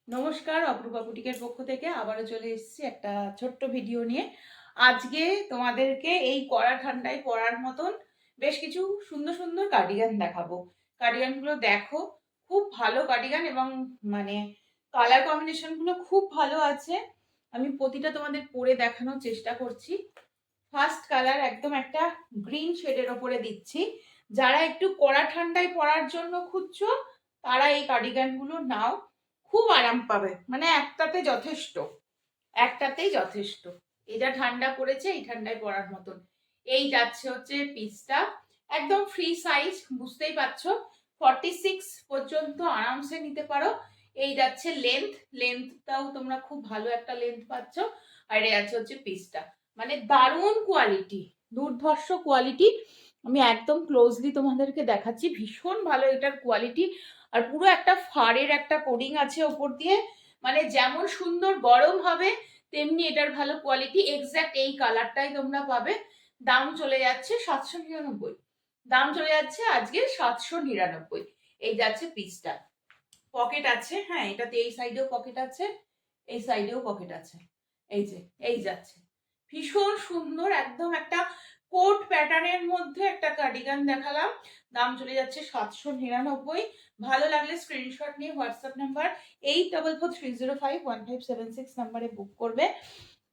নমস্কার, অপরূপা বুটিকের পক্ষ থেকে আবারও চলে এসেছি একটা ছোট্ট ভিডিও নিয়ে। আজকে তোমাদেরকে এই কড়া ঠান্ডায় পরার মতন বেশ কিছু সুন্দর সুন্দর কার্ডিগান দেখাবো। কার্ডিগানগুলো দেখো, খুব ভালো কার্ডিগান এবং মানে কালার কম্বিনেশনগুলো খুব ভালো আছে। আমি প্রতিটা তোমাদের পরে দেখানোর চেষ্টা করছি। ফার্স্ট কালার একদম একটা গ্রিন শেডের ওপরে দিচ্ছি। যারা একটু কড়া ঠান্ডায় পরার জন্য খুঁজছো তারা এই কার্ডিগানগুলো নাও, খুব আরাম পাবে। মানে একটাতে যথেষ্ট, একটাতেই যথেষ্ট। এটা ঠান্ডা পড়েছে, এই ঠান্ডায় পরার মতন। এই যাচ্ছে হচ্ছে পিসটা, একদম ফ্রি সাইজ, বুঝতেই পারছো 46 পর্যন্ত আরামসে নিতে পারো। এই যাচ্ছে লেন্থটাও তোমরা খুব ভালো একটা লেন্থ পাচ্ছ। আর এই যাচ্ছে হচ্ছে পিসটা, মানে দারুণ কোয়ালিটি, দুর্ধর্ষ কোয়ালিটি। আমি একদম ক্লোজলি তোমাদেরকে দেখাচ্ছি, ভীষণ ভালো এটার কোয়ালিটি। আর পুরো একটা ফাড়ের একটা কোডিং আছে ওপর দিয়ে, মানে যেমন সুন্দর গরম হবে তেমনি এটার ভালো কোয়ালিটি। এক্স্যাক্ট এই কালারটাই তোমরা পাবে। দাম চলে যাচ্ছে 799, দাম চলে যাচ্ছে আজকে 799। এই যাচ্ছে পিসটা, পকেট আছে, হ্যাঁ এটাতে এই সাইডেও পকেট আছে, এই সাইডেও পকেট আছে। এই যে এই যাচ্ছে, ভীষণ সুন্দর একদম একটা কোট প্যাটার্নের মধ্যে একটা কার্ডিগান দেখালাম। দাম চলে যাচ্ছে 799। ভালো লাগলে স্ক্রিনশট নিয়ে হোয়াটসঅ্যাপ নাম্বার 8443051576 নাম্বারে বুক করবে।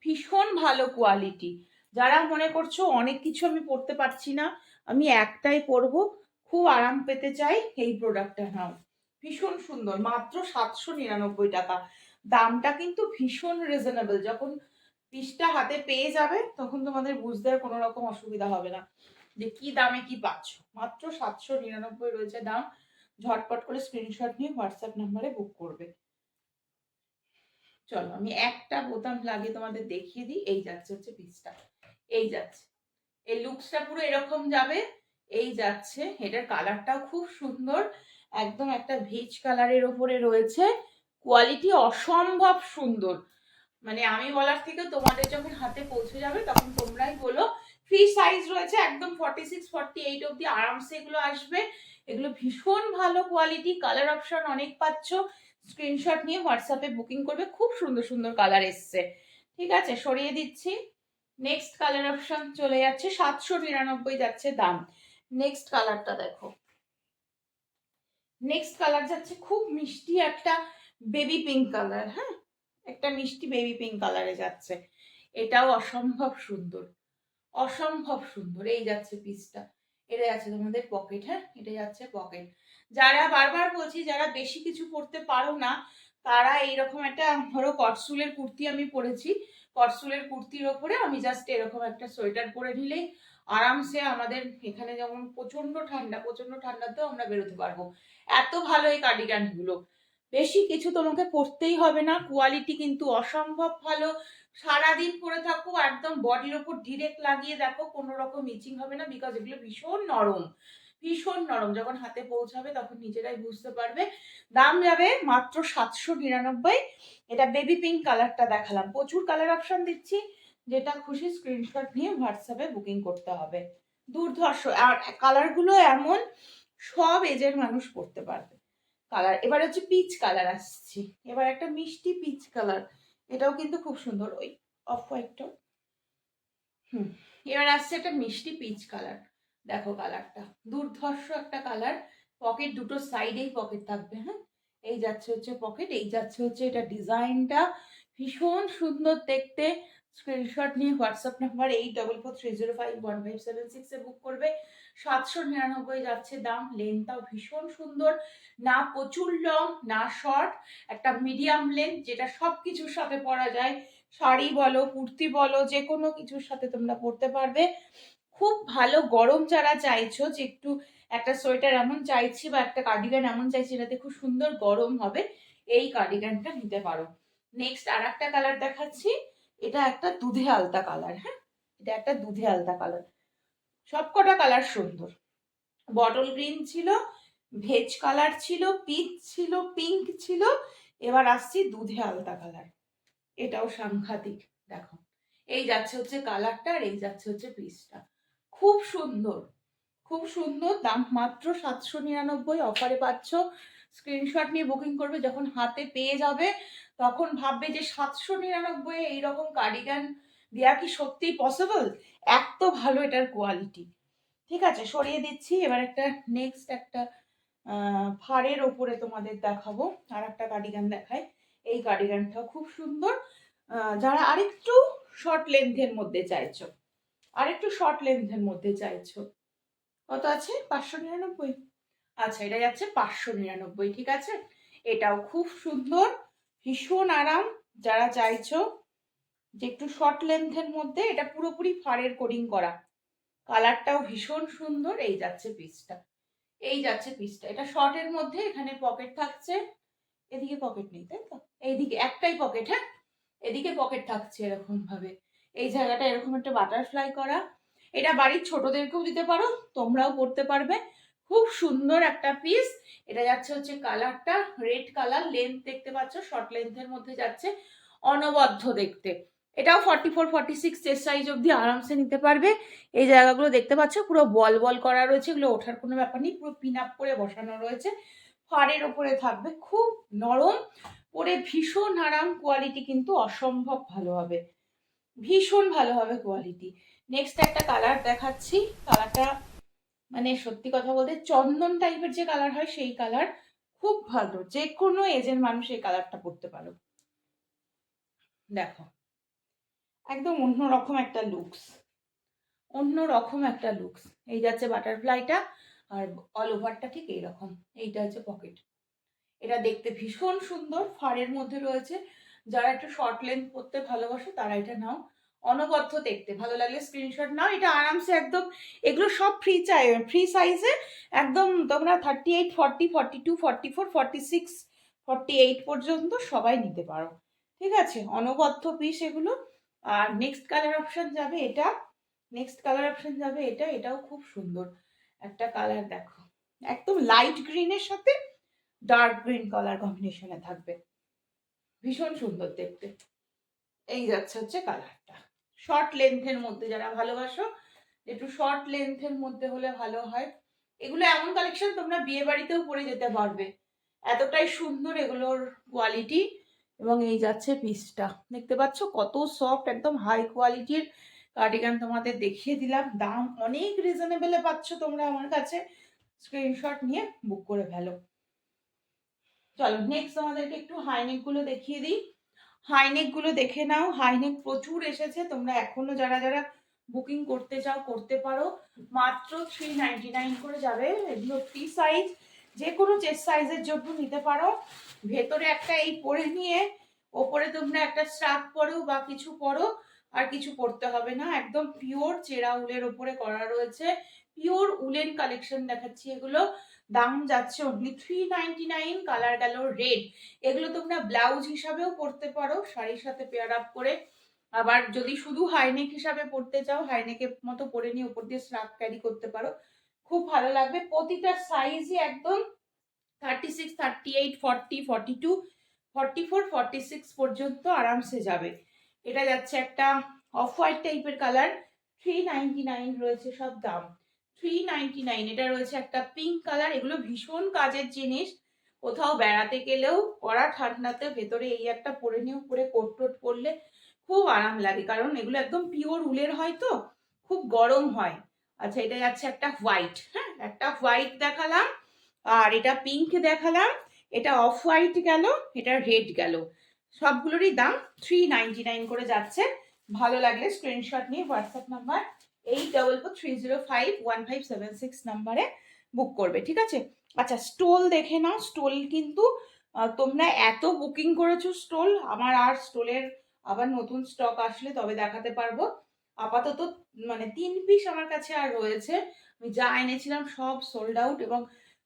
ভীষণ ভালো কোয়ালিটি। যারা মনে করছো অনেক কিছু আমি পরতে পারছি না, আমি একটাই পরবো, খুব আরাম পেতে চাই, এই প্রোডাক্টটা নাও। ভীষণ সুন্দর, মাত্র 799 টাকা। দামটা কিন্তু ভীষণ রিজনেবল। যখন পিসটা হাতে পেয়ে যাবে তখন তোমাদের বুঝতে আর কোনো রকম অসুবিধা হবে না যে কি দামে কি পাচ্ছ। মাত্র 799 রয়েছে দাম। ঝটপট করে স্ক্রিনশট নিয়ে হোয়াটসঅ্যাপ নাম্বারে বুক করবে। চলো আমি একটা বোতাম লাগিয়ে তোমাদের দেখিয়ে দিই। এই যাচ্ছে হচ্ছে পিসটা, এই যাচ্ছে, এই লুকসটা পুরো এরকম যাবে। এই যাচ্ছে, এটার কালারটাও খুব সুন্দর, একদম একটা ভিজ কালারের ওপরে রয়েছে। কোয়ালিটি অসম্ভব সুন্দর, মানে আমি বলার থেকে তোমাদের যখন হাতে পৌঁছে যাবে তখন তোমরাই বলো। ফ্রি সাইজ রয়েছে, একদম 46 48 অব্দি আরামসে এগুলো আসবে। এগুলো ভীষণ ভালো কোয়ালিটি, কালার অপশন অনেক পাচ্ছ। স্ক্রিনশট নিয়ে হোয়াটসঅ্যাপে বুকিং করবে, খুব সুন্দর সুন্দর কালার এসছে। ঠিক আছে, সরিয়ে দিচ্ছি। নেক্সট কালার অপশন চলে যাচ্ছে 799 যাচ্ছে দাম। নেক্সট কালারটা দেখো, নেক্সট কালার যাচ্ছে খুব মিষ্টি একটা বেবি পিঙ্ক কালার। হ্যাঁ, একটা মিষ্টি বেবি পিঙ্ক কালারে যাচ্ছে। এটাও অসম্ভব সুন্দর, অসম্ভব সুন্দর। এই যাচ্ছে পিসটা, এটা যাচ্ছে তোমাদের পকেট। হ্যাঁ, এটা যাচ্ছে পকেট। যারা বারবার বলছি, যারা বেশি কিছু পরতে পারো না তারা এইরকম একটা, ধরো কটসুলের কুর্তি আমি পরেছি, কটসুলের কুর্তির ওপরে আমি জাস্ট এরকম একটা সোয়েটার পরে নিলেই আরামসে, আমাদের এখানে যেমন প্রচন্ড ঠান্ডা, প্রচন্ড ঠান্ডাতেও আমরা বেরোতে পারবো। এত ভালো এই কার্ডিগান গুলো, বেশি কিছু তোমাকে পরতেই হবে না। কোয়ালিটি কিন্তু অসম্ভব ভালো। সারাদিন পরে থাকো, একদম বডির ওপর ডিরেক্ট লাগিয়ে দেখো, কোনো রকম ইচিং হবে না, বিকজ এগুলো ভীষণ নরম, ভীষণ নরম। যখন হাতে পৌঁছাবে তখন নিজেরাই বুঝতে পারবে। দাম যাবে মাত্র 799। এটা বেবি পিঙ্ক কালারটা দেখালাম, প্রচুর কালার অপশন দিচ্ছি, যেটা খুশি স্ক্রিনশট নিয়ে হোয়াটসঅ্যাপে বুকিং করতে হবে। দুর্ধর্ষ, আর কালারগুলো এমন সব এজের মানুষ পড়তে পারবে কালার। এবার হচ্ছে পিচ কালার আসছি, এবার একটা মিষ্টি পিচ কালার, এটাও কিন্তু খুব সুন্দর, ওই অফ হোয়াইটটা। এবার আসছে একটা মিষ্টি পিচ কালার। দেখো কালারটা দুর্ধর্ষ একটা কালার। পকেট দুটো সাইডেই পকেট থাকবে। হ্যাঁ, এই যাচ্ছে হচ্ছে পকেট, এই যাচ্ছে হচ্ছে এটা ডিজাইনটা, ভীষণ সুন্দর দেখতে। স্ক্রিনশট নিয়ে হোয়াটসঅ্যাপ নাম্বার 8443051576 এ বুক করবে। 799 যাচ্ছে দাম। লেন্থটাও ভীষণ সুন্দর, না প্রচুর লং না শর্ট, একটা মিডিয়াম লেন্থ, যেটা সব কিছুর সাথে পরা যায়। শাড়ি বলো, কুর্তি বলো, যে কোনো কিছুর সাথে তোমরা পরতে পারবে। খুব ভালো গরম যারা চাইছো, যে একটু একটা সোয়েটার এমন চাইছি বা একটা কার্ডিগান এমন চাইছি এটাতে খুব সুন্দর গরম হবে, এই কার্ডিগানটা নিতে পারো। নেক্সট আর একটা কালার দেখাচ্ছি, এটা একটা দুধে আলতা কালার। হ্যাঁ, এটা একটা দুধে আলতা কালার। সবকটা কালার সুন্দর। বটল গ্রিন ছিল, ভেজ কালার ছিল, পিচ ছিল, পিঙ্ক ছিল, এবার আসছি দুধে আলতা কালার। এটাও সাংঘাতিক। দেখো, এই যাচ্ছে হচ্ছে কালারটা, আর এই যাচ্ছে হচ্ছে পিসটা। খুব সুন্দর, খুব সুন্দর। দাম মাত্র 799, অফারে পাচ্ছ। স্ক্রিনশট নিয়ে বুকিং করবে, যখন হাতে পেয়ে যাবে তখন ভাববে যে 799 এইরকম কার্ডিগান দেওয়া কি সত্যিই পসিবল, এত ভালো এটার কোয়ালিটি। ঠিক আছে, সরিয়ে দিচ্ছি। এবার একটা নেক্সট একটা ফাড়ের ওপরে তোমাদের দেখাবো, আর একটা কার্ডিগান দেখায়। এই কার্ডিগানটাও খুব সুন্দর। যারা আরেকটু শর্ট লেন্থের মধ্যে চাইছো, আরেকটু শর্ট লেন্থের মধ্যে চাইছো, কত আছে? 599। আচ্ছা, এটা যাচ্ছে 599, ঠিক আছে। এটাও খুব সুন্দর, ভীষণ আরাম। যারা চাইছো যে একটু শর্ট লেন্থের মধ্যে, এটা পুরোপুরি ফাড়ের কোডিং করা, কালারটাও ভীষণ সুন্দর। এই যাচ্ছে পিসটা, এই যাচ্ছে পিসটা। এটা শর্টের মধ্যে, এখানে পকেট থাকছে, এদিকে পকেট নেই তাই তো, এইদিকে একটাই পকেট, হ্যাঁ এদিকে পকেট থাকছে এরকম ভাবে। এই জায়গাটা এরকম একটা বাটারফ্লাই করা। এটা বাড়ির ছোটদেরকেও দিতে পারো, তোমরাও পরতে পারবে। খুব সুন্দর একটা পিস। এটা যাচ্ছে হচ্ছে কালারটা রেড কালার, লেন্থ দেখতে পাচ্ছ শর্ট লেন্থের মধ্যে যাচ্ছে, অনবদ্য দেখতে। এটাও 44 46 চেস্ট সাইজ অবধি আরামসে নিতে পারবে। এই জায়গাগুলো দেখতে পাচ্ছ পুরো বল বল করা রয়েছে, এগুলো ওঠার কোনো ব্যাপার নেই, পুরো পিন আপ করে বসানো রয়েছে। ফাড়ের ওপরে থাকবে, খুব নরম, পরে ভীষণ আরাম। কোয়ালিটি কিন্তু অসম্ভব ভালো হবে, ভীষণ ভালো হবে কোয়ালিটি। নেক্সট একটা কালার দেখাচ্ছি। কালারটা মানে সত্যি কথা বলতে চন্দন টাইপের যে কালার হয় সেই কালার, খুব ভালো, যে কোনো এজের মানুষ এই কালারটা পরতে পারো। দেখো একদম অন্যরকম একটা লুকস, অন্যরকম একটা লুকস। এই যাচ্ছে বাটারফ্লাইটা, আর অল ওভারটা ঠিক এইরকম। এইটা হচ্ছে পকেট। এটা দেখতে ভীষণ সুন্দর, ফাড়ের মধ্যে রয়েছে। যারা একটু শর্ট লেন্থ পরতে ভালোবাসো তারা এটা নাও, অনবদ্য দেখতে। ভালো লাগলে স্ক্রিনশট নাও। এটা আরামসে একদম, এগুলো সব ফ্রি সাইজে একদম। তোমরা 38 40 42 44 46 48 পর্যন্ত সবাই নিতে পারো, ঠিক আছে। অনবদ্য পিস এগুলো। আর নেক্সট কালার অপশন যাবে এটা, নেক্সট কালার অপশন যাবে এটা। এটাও খুব সুন্দর একটা কালার, দেখো একদম লাইট গ্রিনের সাথে ডার্ক গ্রিন কালার কম্বিনেশনে থাকবে, ভীষণ সুন্দর দেখতে। এই যাচ্ছে হচ্ছে কালারটা। শর্ট লেন্থের মধ্যে যারা ভালোবাসো, একটু শর্ট লেন্থের মধ্যে হলে ভালো হয়। এগুলো এমন কালেকশন তোমরা বিয়ে বাড়িতেও পরে যেতে পারবে, এতটাই সুন্দর এগুলোর কোয়ালিটি। এবং এই যাচ্ছে পিসটা, দেখতে পাচ্ছ কত সফট, একদম হাই কোয়ালিটির কার্ডিগান তোমাদের দেখিয়ে দিলাম। দাম অনেক রিজনেবলে পাচ্ছ তোমরা আমার কাছে, স্ক্রিনশট নিয়ে বুক করে ফেলো। চলো নেক্সট আমাদেরকে একটু হাইনেক গুলো দেখিয়ে দিই। হাইনেক গুলো দেখে নাও, হাইনেক প্রচুর এসেছে। তোমরা এখনো যারা যারা বুকিং করতে চাও করতে পারো, মাত্র 399 করে যাবে। এগুলো ফ্রি সাইজ, যে কোনো চেস্ট সাইজের জন্য নিতে পারো। ভেতরে একটা এই পরে নিয়ে ওপরে তোমরা একটা স্ট্রাপ পরো বা কিছু পরো, আর কিছু পরতে হবে না। একদম পিওর চেরা উলের ওপরে করা রয়েছে, পিওর উলেন কালেকশন দেখাচ্ছি এগুলো। দাম যাচ্ছে অনলি 399। কালার গেল রেড। এগুলো তোমরা ব্লাউজ হিসাবেও পরতে পারো শাড়ির সাথে পেয়ার আপ করে। আবার যদি শুধু হাইনেক হিসাবে পরতে চাও, হাইনেকের মতো পরে নিয়ে উপর দিয়ে স্ট্রাপ ক্যারি করতে পারো, খুব ভালো লাগবে। প্রতিটা সাইজই একদম 36 38 40 42 44 46 পর্যন্ত আরামসে যাবে। এটা যাচ্ছে একটা অফ হোয়াইট টাইপের কালার, 399 রয়েছে সব দাম, 399। এটা রয়েছে একটা পিঙ্ক কালার। এগুলো ভীষণ কাজের জিনিস, কোথাও বেড়াতে গেলেও কড়া ঠান্ডাতে ভেতরে এই একটা পরে নিয়ে উপরে কোট টোট পরলে খুব আরাম লাগে, কারণ এগুলো একদম পিওর উলের হয় তো, খুব গরম হয়। আচ্ছা, এটা যাচ্ছে একটা হোয়াইট, হ্যাঁ একটা হোয়াইট দেখালাম, আর এটা পিঙ্ক দেখালাম, এটা অফ হোয়াইট গেল, এটা রেড গেল। সবগুলোরই দাম 399 করে যাচ্ছে। ভালো লাগলে স্ক্রিনশট নিয়ে হোয়াটসঅ্যাপ নাম্বার 8443051576 নাম্বারে বুক করবে, ঠিক আছে। আচ্ছা, স্টোল দেখে নাও। স্টোল কিন্তু তোমরা এত বুকিং করেছো স্টোল, আমার আর স্টোলের আবার নতুন স্টক আসলে তবে দেখাতে পারবো। আপাতত মানে 3 পিস আমার কাছে আর রয়েছে। আমি যা এনেছিলাম সব সোল্ড আউট, এবং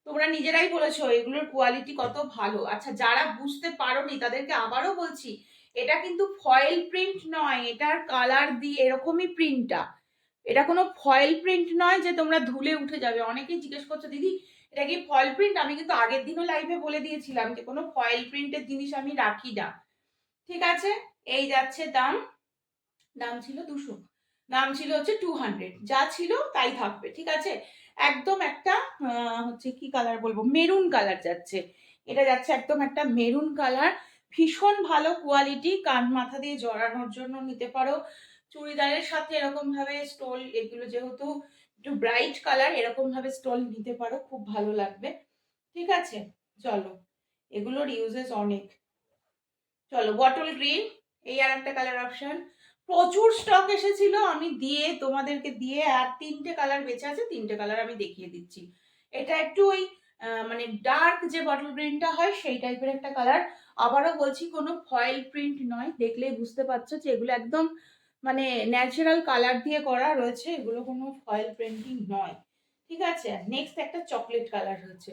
তোমরা নিজেরাই বলেছো এগুলোর কোয়ালিটি কত ভালো। আচ্ছা, যারা বুঝতে পারোনি তাদেরকে আবারও বলছি, এটা কিন্তু ফয়েল প্রিন্ট নয়, এটার কালার দিয়ে এরকমই প্রিন্টটা। এটা কোনো ফয়েল প্রিন্ট নয় যে তোমরা ধুলে উঠে যাবে। অনেকেই জিজ্ঞেস করছো দিদি এটা কি ফয়েল প্রিন্ট। আমি কিন্তু আগের দিনও লাইভে বলে দিয়েছিলাম যে কোনো ফয়েল প্রিন্টের জিনিস আমি রাখি না, ঠিক আছে। এই যাচ্ছে দাম, দাম ছিল 200, দাম ছিল হচ্ছে 200, যা ছিল তাই থাকবে, ঠিক আছে। একদম একটা হচ্ছে কি কালার বলবো, মেরুন কালার যাচ্ছে। এটা যাচ্ছে একদম একটা মেরুন কালার, ভীষণ ভালো কোয়ালিটি, কান মাথা দিয়ে জড়ানোর জন্য নিতে পারো, চুড়িদারের সাথে এরকম ভাবে স্টোল, এগুলো যেহেতু একটু ব্রাইট কালার, এরকম ভাবে স্টোল নিতে পারো, খুব ভালো লাগবে। ঠিক আছে, চলো, এগুলোর ইউজেস অনেক। চলো, বটল গ্রিন, এই আর একটা কালার অপশন, প্রচুর স্টক এসেছিল, আমি তোমাদেরকে দিয়ে আর 3টে কালার বেঁচে আছে, 3টে কালার আমি দেখিয়ে দিচ্ছি। এটা একটু ওই মানে ডার্ক যে বটল গ্রিনটা হয় সেই টাইপের একটা কালার। আবারও বলছি, কোনো ফয়েল প্রিন্ট নয়, দেখলেই বুঝতে পারছো যে এগুলো একদম মানে ন্যাচারাল কালার দিয়ে করা রয়েছে, এগুলো কোনো ফয়েল প্রিন্টিং নয়। ঠিক আছে, নেক্সট একটা চকলেট কালার হচ্ছে,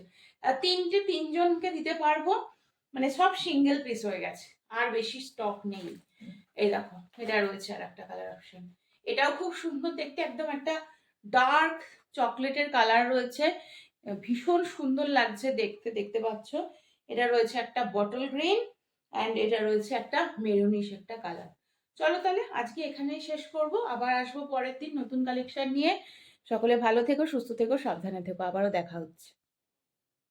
তিনজনকে দিতে পারবো, মানে সব সিঙ্গেল পিস হয়ে গেছে, আর বেশি স্টক নেই। এই দেখো, এটা রয়েছে আর একটা কালার অপশন, এটাও খুব সুন্দর দেখতে, একদম একটা ডার্ক চকলেটের কালার রয়েছে, ভীষণ সুন্দর লাগছে দেখতে, দেখতে পাচ্ছ। এটা রয়েছে একটা বটল গ্রিন, অ্যান্ড এটা রয়েছে একটা মেরুনিশ একটা কালার। চলো তাহলে আজকে এখানেই শেষ করব, আবার আসবো পরের দিন নতুন কালেকশন নিয়ে। সকলে ভালো থেকো, সুস্থ থেকো, সাবধানে থেকো, আবারও দেখা হচ্ছে।